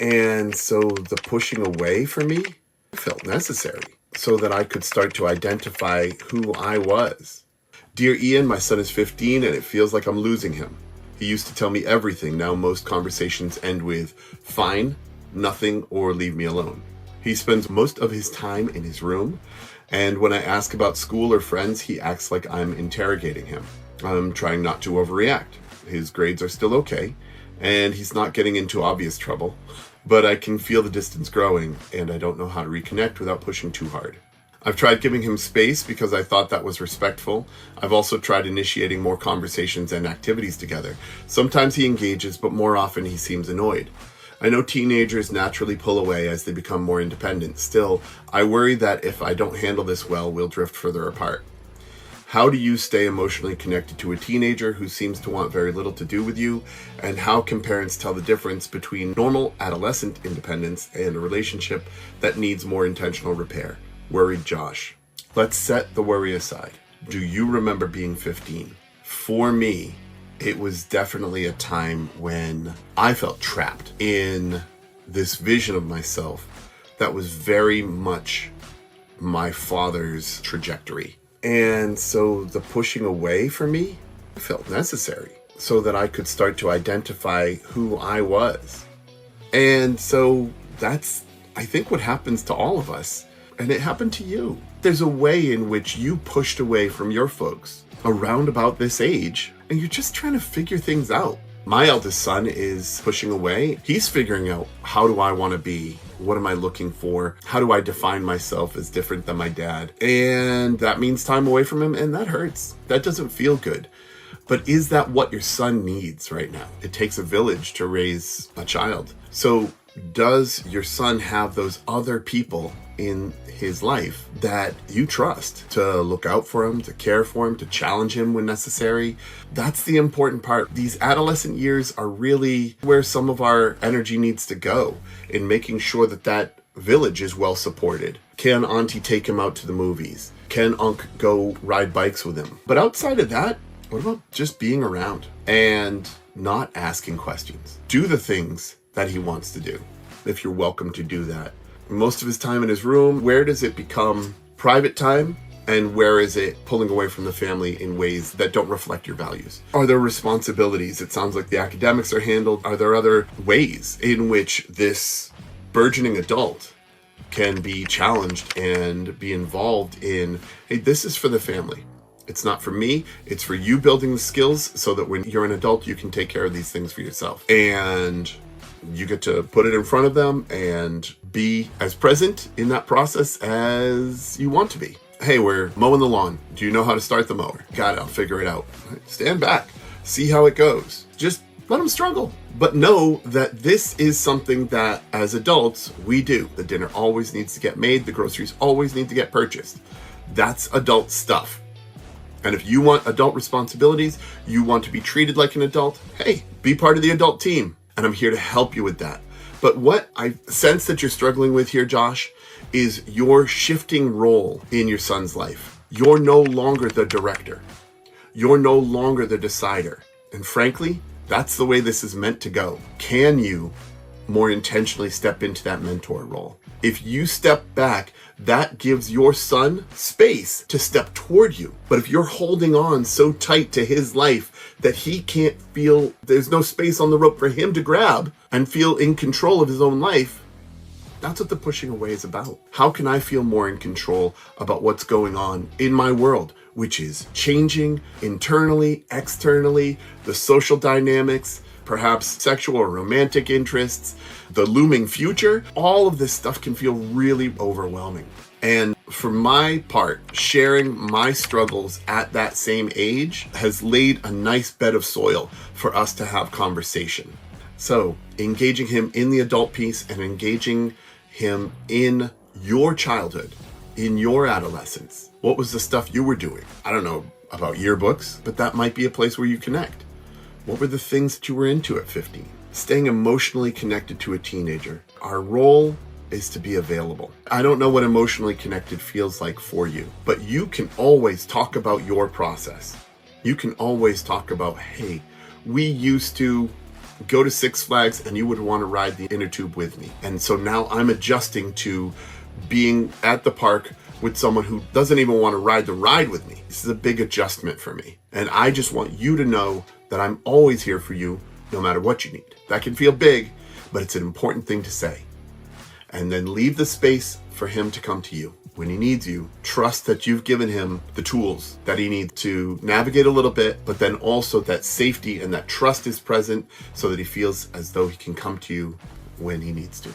And so the pushing away for me felt necessary so that I could start to identify who I was. Dear Ian, my son is 15 and it feels like I'm losing him. He used to tell me everything. Now most conversations end with fine, nothing, or leave me alone. He spends most of his time in his room, and when I ask about school or friends, he acts like I'm interrogating him. I'm trying not to overreact. His grades are still okay, and he's not getting into obvious trouble, but I can feel the distance growing, and I don't know how to reconnect without pushing too hard. I've tried giving him space because I thought that was respectful. I've also tried initiating more conversations and activities together. Sometimes he engages, but more often he seems annoyed. I know teenagers naturally pull away as they become more independent. Still, I worry that if I don't handle this well, we'll drift further apart. How do you stay emotionally connected to a teenager who seems to want very little to do with you? And how can parents tell the difference between normal adolescent independence and a relationship that needs more intentional repair? Worried Josh. Let's set the worry aside. Do you remember being 15? For me, it was definitely a time when I felt trapped in this vision of myself that was very much my father's trajectory. And so the pushing away for me felt necessary so that I could start to identify who I was. And so that's, I think, what happens to all of us. And it happened to you. There's a way in which you pushed away from your folks around about this age, and you're just trying to figure things out. My eldest son is pushing away. He's figuring out, how do I want to be? What am I looking for? How do I define myself as different than my dad? And that means time away from him, and that hurts. That doesn't feel good. But is that what your son needs right now? It takes a village to raise a child. So does your son have those other people in his life that you trust to look out for him, to care for him, to challenge him when necessary? That's the important part. These adolescent years are really where some of our energy needs to go, in making sure that that village is well supported. Can Auntie take him out to the movies? Can Unc go ride bikes with him? But outside of that, what about just being around and not asking questions? Do the things that he wants to do, if you're welcome to do that. Most of his time in his room, where does it become private time? And where is it pulling away from the family in ways that don't reflect your values? Are there responsibilities? It sounds like the academics are handled. Are there other ways in which this burgeoning adult can be challenged and be involved in, hey, this is for the family. It's not for me. It's for you building the skills so that when you're an adult, you can take care of these things for yourself. And you get to put it in front of them and be as present in that process as you want to be. Hey, we're mowing the lawn. Do you know how to start the mower? Got it, I'll figure it out. Stand back, see how it goes. Just let them struggle. But know that this is something that as adults, we do. The dinner always needs to get made. The groceries always need to get purchased. That's adult stuff. And if you want adult responsibilities, you want to be treated like an adult, hey, be part of the adult team. And I'm here to help you with that. But what I sense that you're struggling with here, Josh, is your shifting role in your son's life. You're no longer the director. You're no longer the decider. And frankly, that's the way this is meant to go. Can you more intentionally step into that mentor role? If you step back, that gives your son space to step toward you. But if you're holding on so tight to his life that he can't feel, there's no space on the rope for him to grab and feel in control of his own life, that's what the pushing away is about. How can I feel more in control about what's going on in my world, which is changing internally, externally, the social dynamics, perhaps sexual or romantic interests, the looming future? All of this stuff can feel really overwhelming. And for my part, sharing my struggles at that same age has laid a nice bed of soil for us to have conversation. So engaging him in the adult piece and engaging him in your childhood, in your adolescence. What was the stuff you were doing? I don't know about yearbooks, but that might be a place where you connect. What were the things that you were into at 15? Staying emotionally connected to a teenager. Our role is to be available. I don't know what emotionally connected feels like for you, but you can always talk about your process. You can always talk about, hey, we used to go to Six Flags and you would want to ride the inner tube with me. And so now I'm adjusting to being at the park with someone who doesn't even want to ride the ride with me. This is a big adjustment for me. And I just want you to know that I'm always here for you, no matter what you need. That can feel big, but it's an important thing to say. And then leave the space for him to come to you. When he needs you, trust that you've given him the tools that he needs to navigate a little bit, but then also that safety and that trust is present so that he feels as though he can come to you when he needs to.